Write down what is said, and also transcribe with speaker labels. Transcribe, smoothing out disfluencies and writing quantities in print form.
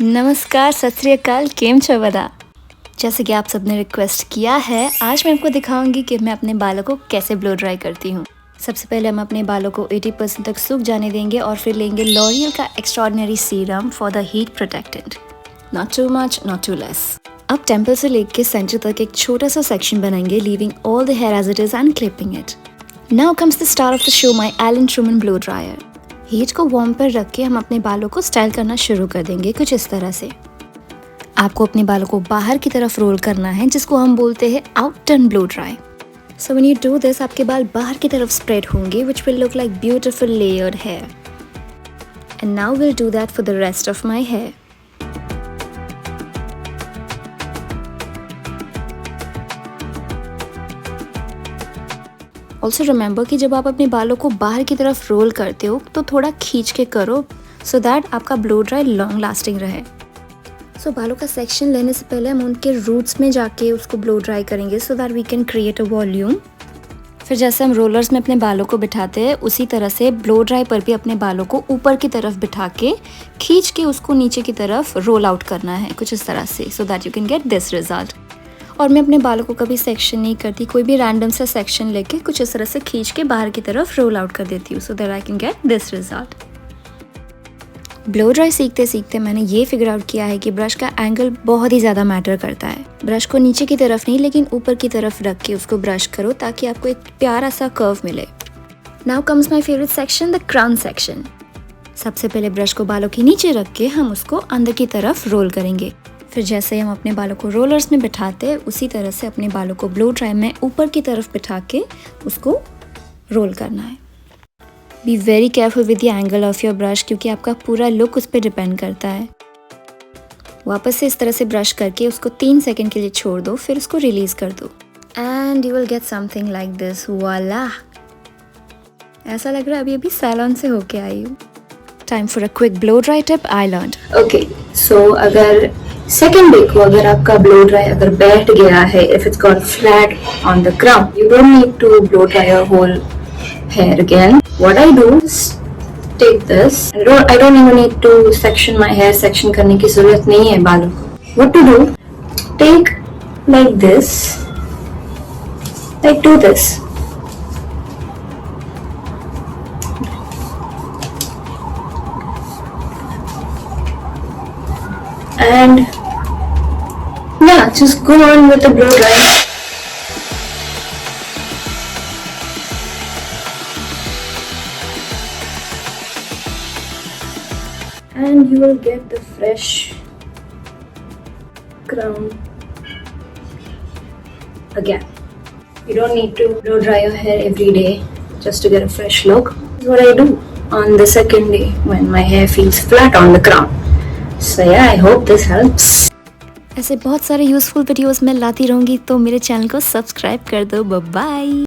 Speaker 1: नमस्कार, सत श्री अकाल, केम छो बदा। जैसे कि आप सबने रिक्वेस्ट किया है, आज मैं आपको दिखाऊंगी कि मैं अपने बालों को कैसे ब्लो ड्राई करती हूँ। सबसे पहले हम अपने बालों को 80% तक सूख जाने देंगे और फिर लेंगे लॉरियल का extraordinary serum for the heat protectant. Not too much, not too less. अब टेम्पल से लेके सेंटर तक एक छोटा सा सेक्शन बनाएंगे, leaving all the hair as it is and clipping it. Now comes the star of the show, my Alan Truman blow dryer. Heat को warm पर रख के हम अपने बालों को स्टाइल करना शुरू कर देंगे कुछ इस तरह से। आपको अपने बालों को बाहर की तरफ रोल करना है, जिसको हम बोलते हैं out turn blow dry. So when you do this, आपके बाल बाहर की तरफ स्प्रेड होंगे, which will look like beautiful layered hair. And now will do that for the rest of my hair. Also remember कि जब आप अपने बालों को बाहर की तरफ रोल करते हो तो थोड़ा खींच के करो, सो दैट आपका ब्लो ड्राई लॉन्ग लास्टिंग रहे। सो बालों का सेक्शन लेने से पहले हम उनके रूट्स में जाके उसको ब्लो ड्राई करेंगे, so that we can create a volume. फिर जैसे हम रोलर्स में अपने बालों को बिठाते हैं, उसी तरह से ब्लो ड्राई पर भी अपने बालों को ऊपर की तरफ बिठा के खींच के उसको नीचे की तरफ रोल आउट करना है कुछ इस तरह से, so that you can get this result. और मैं अपने बालों को कभी सेक्शन नहीं करती, कोई भी रैंडम सा सेक्शन लेके कुछ इस तरह से खींच के बाहर की तरफ रोल आउट कर देती हूँ, so that I can get this result. Blow dry सीखते सीखते मैंने ये फिगर आउट किया है कि ब्रश का एंगल बहुत ही ज़्यादा मैटर करता है। ब्रश को नीचे की तरफ नहीं, लेकिन ऊपर की तरफ रख के उसको ब्रश करो ताकि आपको एक प्यारा सा कर्व मिले। Now comes my favourite section, the crown section. सबसे पहले ब्रश को बालों के नीचे रख के हम उसको अंदर की तरफ रोल करेंगे। फिर जैसे हम अपने बालों को रोलर्स में बिठाते हैं, उसी तरह से अपने बालों को ब्लो ड्राई में ऊपर की तरफ बिठा के उसको रोल करना है। Be very careful with the angle of your brush, क्योंकि आपका पूरा लुक उस पर डिपेंड करता है। वापस से इस तरह से ब्रश करके उसको 3 सेकंड के लिए छोड़ दो, फिर उसको रिलीज कर दो and you will get something like this. वाला, ऐसा लग रहा है अभी अभी सैलून से होके आई हूँ। Time for a quick blow dry tip I learned.
Speaker 2: Okay, so अगर सेकेंड डे को अगर आपका ब्लो ड्राई अगर बैठ गया है, if it's gone flat on the ground, you don't need to blow dry your whole hair again. What I do is take this. I don't even need to section my hair. Section करने की जरूरत नहीं है बालों को. What to do? Take like this. Like do this. And yeah, just go on with the blow dry. And you will get the fresh crown again. You don't need to blow dry your hair every day just to get a fresh look. This is what I do on the second day when my hair feels flat on the crown. So yeah, I hope this helps.
Speaker 1: ऐसे बहुत सारे useful videos मैं लाती रहूंगी, तो मेरे channel को subscribe कर दो। Bye bye.